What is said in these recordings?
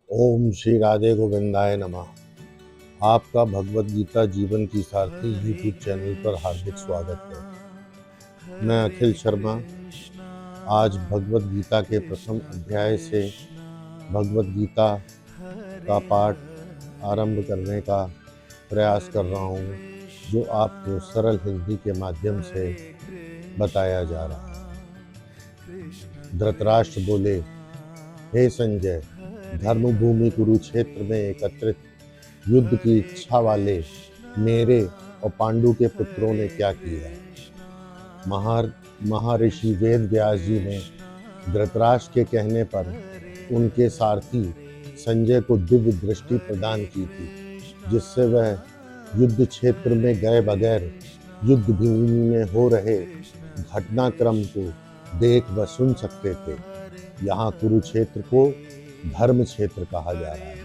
ओम श्री राधे गोविंदाय नमः। आपका भगवत गीता जीवन की सारथी यूट्यूब चैनल पर हार्दिक स्वागत है। मैं अखिल शर्मा आज भगवत गीता के प्रथम अध्याय से भगवत गीता का पाठ आरंभ करने का प्रयास कर रहा हूँ, जो आपको सरल हिंदी के माध्यम से बताया जा रहा है। धृतराष्ट्र बोले, हे संजय, धर्मभूमि कुरुक्षेत्र में एकत्रित युद्ध की इच्छा वाले मेरे और पांडु के पुत्रों ने क्या किया। महर्षि वेद व्यास जी ने धृतराष्ट्र के कहने पर उनके सारथी संजय को दिव्य दृष्टि प्रदान की थी, जिससे वह युद्ध क्षेत्र में गए बगैर युद्ध भूमि में हो रहे घटनाक्रम को देख व सुन सकते थे। यहाँ कुरुक्षेत्र को धर्म क्षेत्र कहा जा रहा है,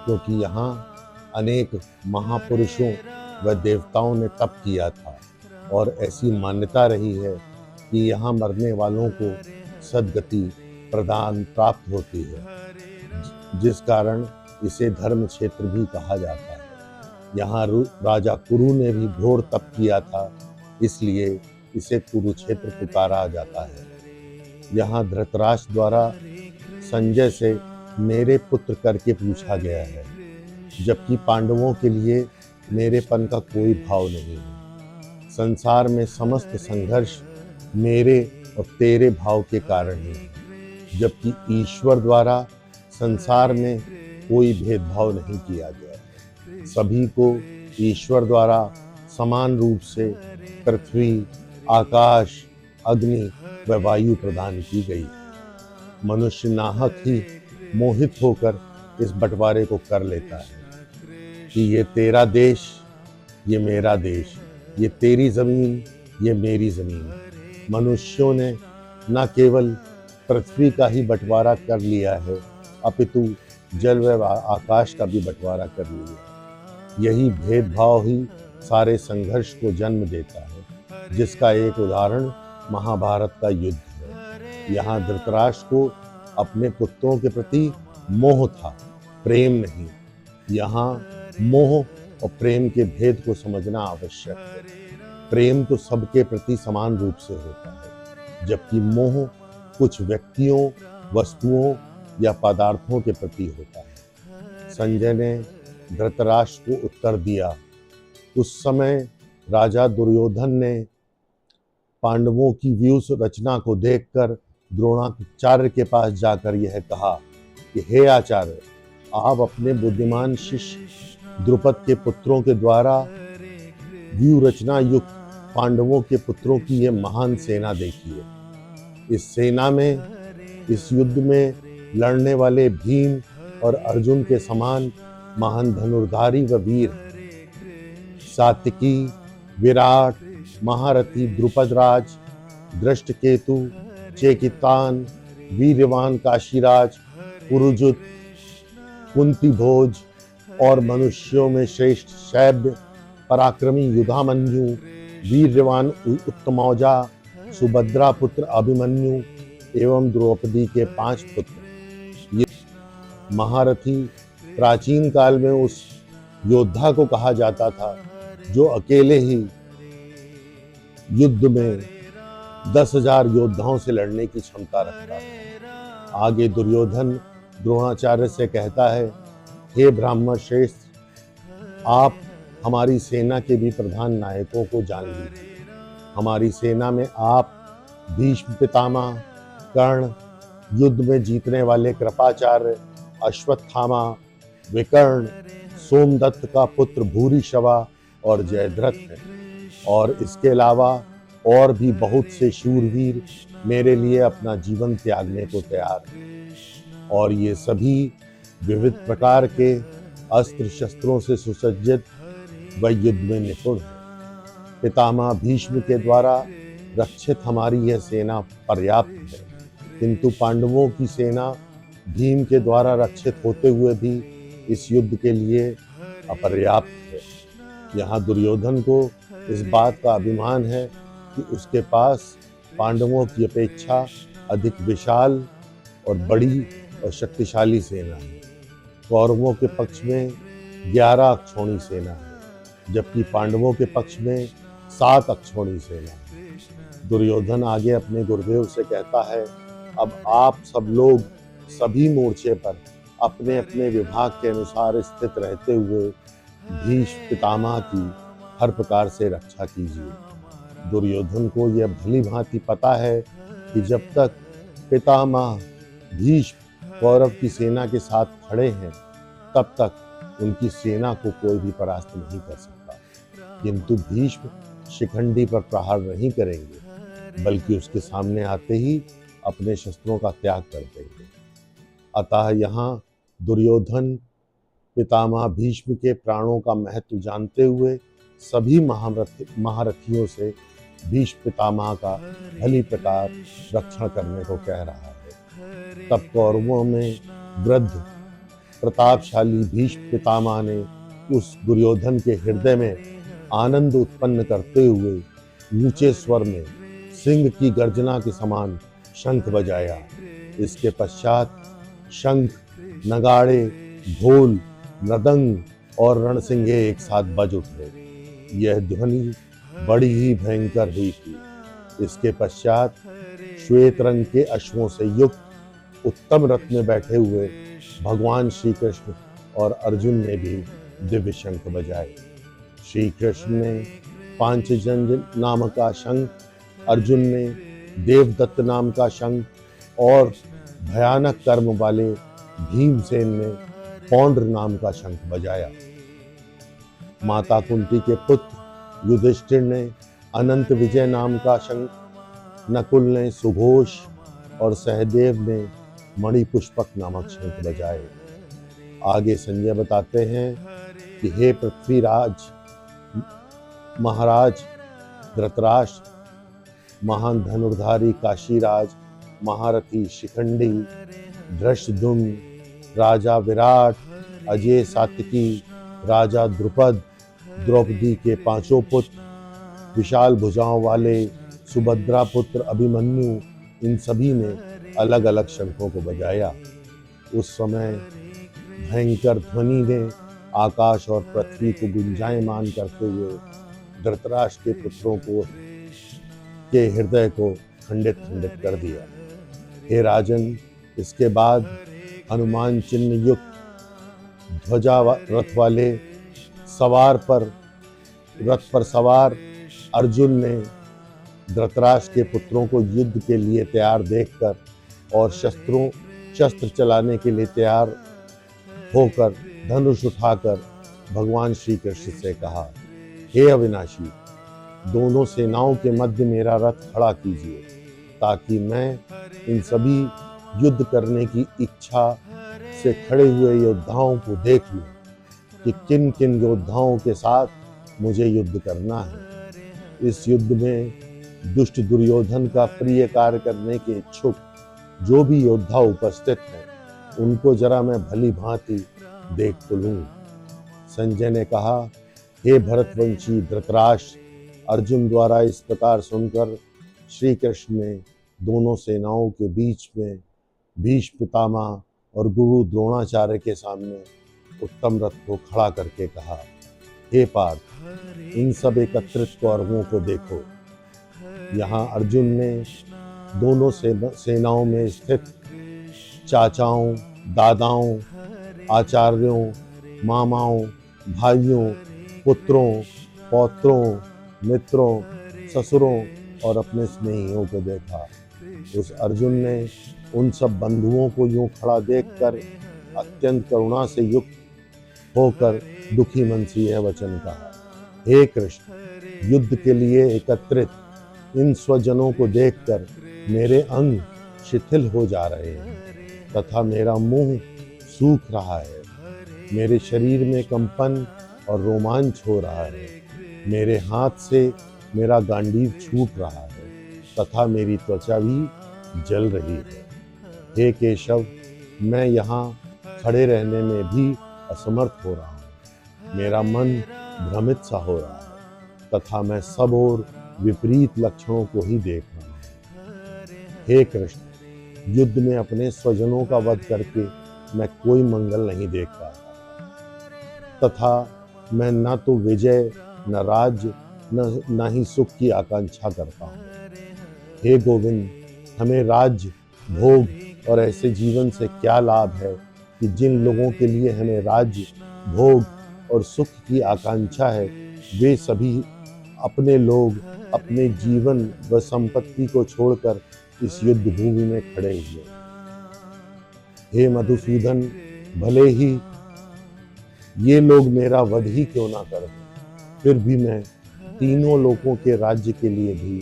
क्योंकि यहाँ अनेक महापुरुषों व देवताओं ने तप किया था और ऐसी मान्यता रही है कि यहाँ मरने वालों को सद्गति प्रदान प्राप्त होती है, जिस कारण इसे धर्म क्षेत्र भी कहा जाता है। यहाँ राजा कुरु ने भी घोर तप किया था, इसलिए इसे कुरुक्षेत्र पुकारा जाता है। यहाँ धृतराष्ट्र द्वारा संजय से मेरे पुत्र करके पूछा गया है, जबकि पांडवों के लिए मेरेपन का कोई भाव नहीं है। संसार में समस्त संघर्ष मेरे और तेरे भाव के कारण ही है, जबकि ईश्वर द्वारा संसार में कोई भेदभाव नहीं किया गया। सभी को ईश्वर द्वारा समान रूप से पृथ्वी, आकाश, अग्नि व वायु प्रदान की गई। मनुष्य नाहक ही मोहित होकर इस बंटवारे को कर लेता है कि ये तेरा देश, ये मेरा देश, ये तेरी जमीन, ये मेरी जमीन। मनुष्यों ने न केवल पृथ्वी का ही बंटवारा कर लिया है, अपितु जल व आकाश का भी बंटवारा कर लिया। यही भेदभाव ही सारे संघर्ष को जन्म देता है, जिसका एक उदाहरण महाभारत का युद्ध है। यहाँ धृतराष्ट्र को अपने पुत्रों के प्रति मोह था, प्रेम नहीं। यहाँ मोह और प्रेम के भेद को समझना आवश्यक है। प्रेम तो सबके प्रति समान रूप से होता है, जबकि मोह कुछ व्यक्तियों, वस्तुओं या पदार्थों के प्रति होता है। संजय ने धृतराष्ट्र को उत्तर दिया। उस समय राजा दुर्योधन ने पांडवों की व्यूह रचना को देखकर द्रोणाचार्य के पास जाकर यह कहा कि हे आचार्य, आप अपने बुद्धिमान शिष्य द्रुपद के पुत्रों के द्वारा व्यूह रचना युक्त पांडवों के पुत्रों की यह महान सेना देखिए। इस सेना में, इस युद्ध में लड़ने वाले भीम और अर्जुन के समान महान धनुर्धारी व वीर, सात्विकी, विराट, महारथी द्रुपदराज, दृष्टकेतु, चेकितान, वीरवान काशीराज, पुरुजुत, कुंती भोज और मनुष्यों में श्रेष्ठ शैब्य, पराक्रमी युधामन्यु, वीरवान उत्तमौजा, सुभद्रा पुत्र अभिमन्यु एवं द्रौपदी के 5 पुत्र। ये महारथी प्राचीन काल में उस योद्धा को कहा जाता था जो अकेले ही युद्ध में 10,000 योद्धाओं से लड़ने की क्षमता रखता था। आगे दुर्योधन द्रोणाचार्य से कहता है, हे ब्राह्मण श्रेष्ठ, आप हमारी सेना के भी प्रधान नायकों को जान लीजिए। हमारी सेना में आप, भीष्म पितामह, कर्ण, युद्ध में जीतने वाले कृपाचार्य, अश्वत्थामा, विकर्ण, सोमदत्त का पुत्र भूरिश्रवा और जयद्रथ हैं। और इसके अलावा और भी बहुत से शूरवीर मेरे लिए अपना जीवन त्यागने को तैयार हैं। और ये सभी विविध प्रकार के अस्त्र शस्त्रों से सुसज्जित व युद्ध में निपुण हैं। पितामह भीष्म के द्वारा रक्षित हमारी यह सेना पर्याप्त है, किंतु पांडवों की सेना भीम के द्वारा रक्षित होते हुए भी इस युद्ध के लिए अपर्याप्त है। यहाँ दुर्योधन को इस बात का अभिमान है कि उसके पास पांडवों की अपेक्षा अधिक विशाल और बड़ी और शक्तिशाली सेना है। कौरवों के पक्ष में 11 अक्षौणी सेना है, जबकि पांडवों के पक्ष में 7 अक्षौणी सेना है। दुर्योधन आगे अपने गुरुदेव से कहता है, अब आप सब लोग सभी मोर्चे पर अपने अपने विभाग के अनुसार स्थित रहते हुए भीष्म पितामह की हर प्रकार से रक्षा कीजिए। दुर्योधन को यह भली भांति पता है कि जब तक पितामह भीष्म कौरव की सेना के साथ खड़े हैं, तब तक उनकी सेना को कोई भी परास्त नहीं कर सकता। किंतु भीष्म शिखंडी पर प्रहार नहीं करेंगे, बल्कि उसके सामने आते ही अपने शस्त्रों का त्याग कर देंगे। अतः यहाँ दुर्योधन पितामह भीष्म के प्राणों का महत्व जानते हुए सभी महारथियों से भीष्म पितामह का भली प्रकार रक्षण करने को कह रहा है। तब कौरवों में वृद्ध प्रतापशाली भीष्म पितामह ने उस दुर्योधन के हृदय में आनंद उत्पन्न करते हुए ऊंचे स्वर में सिंह की गर्जना के समान शंख बजाया। इसके पश्चात शंख, नगाड़े, ढोल, मृदंग और रणसिंगे एक साथ बज उठे। यह ध्वनि बड़ी ही भयंकर हुई थी। इसके पश्चात श्वेत रंग के अश्वों से युक्त उत्तम रथ में बैठे हुए भगवान श्री कृष्ण और अर्जुन ने भी दिव्य शंख बजाए। श्री कृष्ण ने पांचजन्य नाम का शंख, अर्जुन ने देवदत्त नाम का शंख और भयानक कर्म वाले भीमसेन ने पौंड्र नाम का शंख बजाया। माता कुंती के पुत्र युधिष्ठिर ने अनंत विजय नाम का शंख, नकुल ने सुघोष और सहदेव ने मणिपुष्पक नामक शंख बजाए। आगे संजय बताते हैं कि हे पृथ्वीराज महाराज धृतराष्ट्र, महान धनुर्धारी काशीराज, महारथी शिखंडी, धृष्टद्युम्न, राजा विराट, अजय सात्यकी, राजा द्रुपद, द्रौपदी के 5 पुत्र, विशाल भुजाओं वाले सुभद्रा पुत्र अभिमन्यु, इन सभी ने अलग अलग शंखों को बजाया। उस समय भयंकर ध्वनि ने आकाश और पृथ्वी को गुंजायमान करते हुए धृतराष्ट्र के पुत्रों के हृदय को खंडित कर दिया। हे राजन, इसके बाद हनुमान चिन्ह युक्त ध्वजा रथ वाले रथ पर सवार अर्जुन ने धृतराष्ट्र के पुत्रों को युद्ध के लिए तैयार देखकर और शस्त्र चलाने के लिए तैयार होकर धनुष उठाकर भगवान श्री कृष्ण से कहा, हे अविनाशी, दोनों सेनाओं के मध्य मेरा रथ खड़ा कीजिए, ताकि मैं इन सभी युद्ध करने की इच्छा से खड़े हुए योद्धाओं को देख लूं कि किन किन योद्धाओं के साथ मुझे युद्ध करना है। इस युद्ध में दुष्ट दुर्योधन का प्रिय कार्य करने के इच्छुक जो भी योद्धा उपस्थित हैं, उनको जरा मैं भली भांति देख तो लूं। संजय ने कहा, हे भरतवंशी धृतराष्ट्र, अर्जुन द्वारा इस प्रकार सुनकर श्री कृष्ण ने दोनों सेनाओं के बीच में भीष्म पितामह और गुरु द्रोणाचार्य के सामने उत्तम रथ को खड़ा करके कहा, हे पार्थ, इन सब एकत्रित कौरवों को देखो। यहाँ अर्जुन ने दोनों सेनाओं में स्थित चाचाओं, दादाओं, आचार्यों, मामाओं, भाइयों, पुत्रों, पौत्रों, मित्रों, ससुरों और अपने स्नेहियों को देखा। उस अर्जुन ने उन सब बंधुओं को यूं खड़ा देखकर अत्यंत करुणा से युक्त होकर दुखी मन से यह वचन कहा, हे कृष्ण, युद्ध के लिए एकत्रित इन स्वजनों को देखकर मेरे अंग शिथिल हो जा रहे हैं तथा मेरा मुंह सूख रहा है। मेरे शरीर में कंपन और रोमांच हो रहा है। मेरे हाथ से मेरा गांडीव छूट रहा है तथा मेरी त्वचा भी जल रही है। हे केशव, मैं यहाँ खड़े रहने में भी असमर्थ हो रहा हूँ। मेरा मन भ्रमित सा हो रहा है तथा मैं सब ओर विपरीत लक्षणों को ही देख रहा हूँ। हे कृष्ण, युद्ध में अपने स्वजनों का वध करके मैं कोई मंगल नहीं देख पाता तथा मैं न तो विजय न राज्य न ही सुख की आकांक्षा करता हूँ। हे गोविंद, हमें राज्य, भोग और ऐसे जीवन से क्या लाभ है कि जिन लोगों के लिए हमें राज्य, भोग और सुख की आकांक्षा है, वे सभी अपने लोग अपने जीवन व संपत्ति को छोड़कर इस युद्ध भूमि में खड़े हुए। हे मधुसूदन, भले ही ये लोग मेरा वध ही क्यों ना कर दें, फिर भी मैं तीनों लोगों के राज्य के लिए भी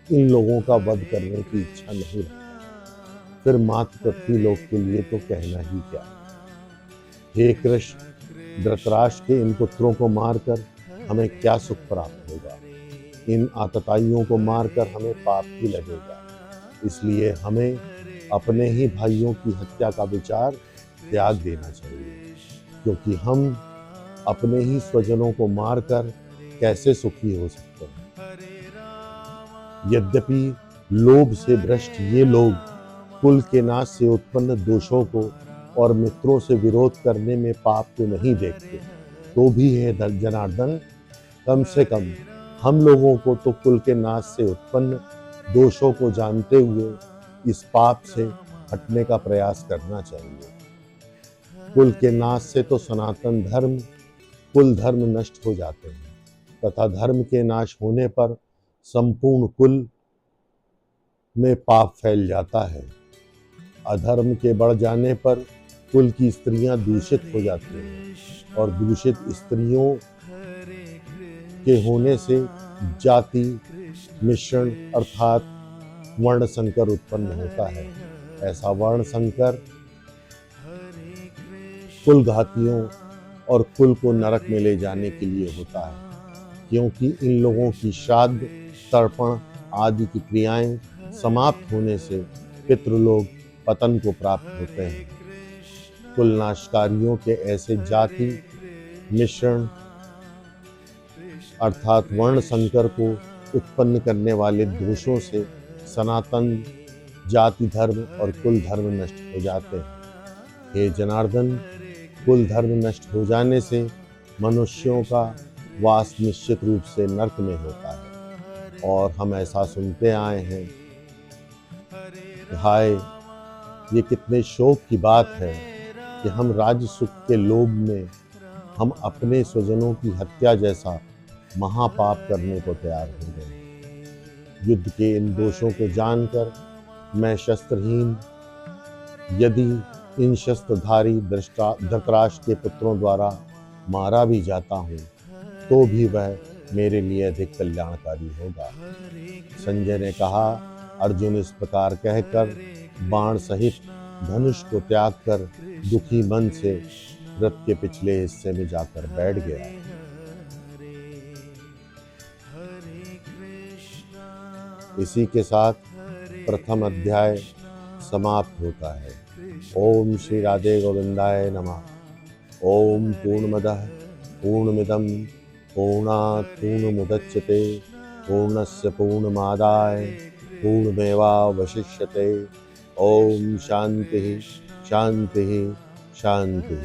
इन लोगों का वध करने की इच्छा नहीं रखता। फिर मात्र पृथ्वी लोक के लिए तो कहना ही क्या। हे कृष्ण, धृतराष्ट्र के इन पुत्रों को मारकर हमें क्या सुख प्राप्त होगा? इन आतताइयों को मारकर हमें पाप ही लगेगा। इसलिए हमें अपने ही भाइयों की हत्या का विचार त्याग देना चाहिए, क्योंकि हम अपने ही स्वजनों को मारकर कैसे सुखी हो सकते हैं। यद्यपि लोभ से भ्रष्ट ये लोग कुल के नाश से उत्पन्न दोषों को और मित्रों से विरोध करने में पाप को नहीं देखते, तो भी हे जनार्दन, कम से कम हम लोगों को तो कुल के नाश से उत्पन्न दोषों को जानते हुए इस पाप से हटने का प्रयास करना चाहिए। कुल के नाश से तो सनातन धर्म, कुल धर्म नष्ट हो जाते हैं तथा धर्म के नाश होने पर संपूर्ण कुल में पाप फैल जाता है। अधर्म के बढ़ जाने पर कुल की स्त्रियां दूषित हो जाती हैं और दूषित स्त्रियों के होने से जाति मिश्रण अर्थात वर्ण संकर उत्पन्न होता है। ऐसा वर्ण संकर कुल घातियों और कुल को नरक में ले जाने के लिए होता है, क्योंकि इन लोगों की श्राद्ध, तर्पण आदि की क्रियाएं समाप्त होने से पितृलोक पतन को प्राप्त होते हैं। कुल नाशकारियों के ऐसे जाति मिश्रण अर्थात वर्ण संकर को उत्पन्न करने वाले दोषों से सनातन जाति धर्म और कुल धर्म नष्ट हो जाते हैं। हे जनार्दन, कुल धर्म नष्ट हो जाने से मनुष्यों का वास निश्चित रूप से नरक में होता है और हम ऐसा सुनते आए हैं। हाय, ये कितने शोक की बात है कि हम राज्य सुख के लोभ में हम अपने स्वजनों की हत्या जैसा महापाप करने को तैयार हो गए। युद्ध के इन दोषों को जानकर मैं शस्त्रहीन यदि इन शस्त्रधारी धृतराष्ट्र के पुत्रों द्वारा मारा भी जाता हूँ, तो भी वह मेरे लिए अधिक कल्याणकारी होगा। संजय ने कहा, अर्जुन इस प्रकार कहकर बाण सहित धनुष को त्याग कर दुखी मन से रथ के पिछले हिस्से में जाकर बैठ गया। इसी के साथ प्रथम अध्याय समाप्त होता है। ओम श्री राधे गोविंदाय नमः। ओम पूर्णमदः पूर्णमिदं पूर्णात् पूर्णमुदच्यते पूर्णस्य पूर्णमादाय पूर्णमेवावशिष्यते। ओम शांति शांति शांति।